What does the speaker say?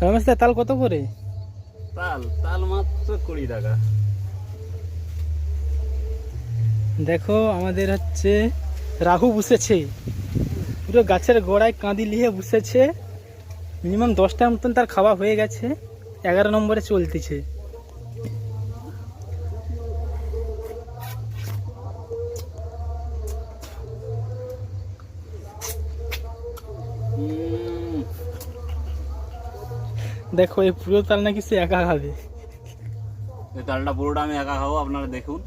রমেশ দা তাল কত করে? তাল তাল মাত্র 20 টাকা। দেখো আমাদের হচ্ছে রাহু বসেছে, পুরো গাছের গোড়ায় কাঁদি নিয়ে বসেছে। মিনিমাম 10টার মতন তার খাওয়া হয়ে গেছে, 11 নম্বরে চলতেছে। দেখো এই পুরো তাল নাকি সে একা খাবে। এই তালটা পুরোটা আমি একা খাবো, আপনারা দেখুন।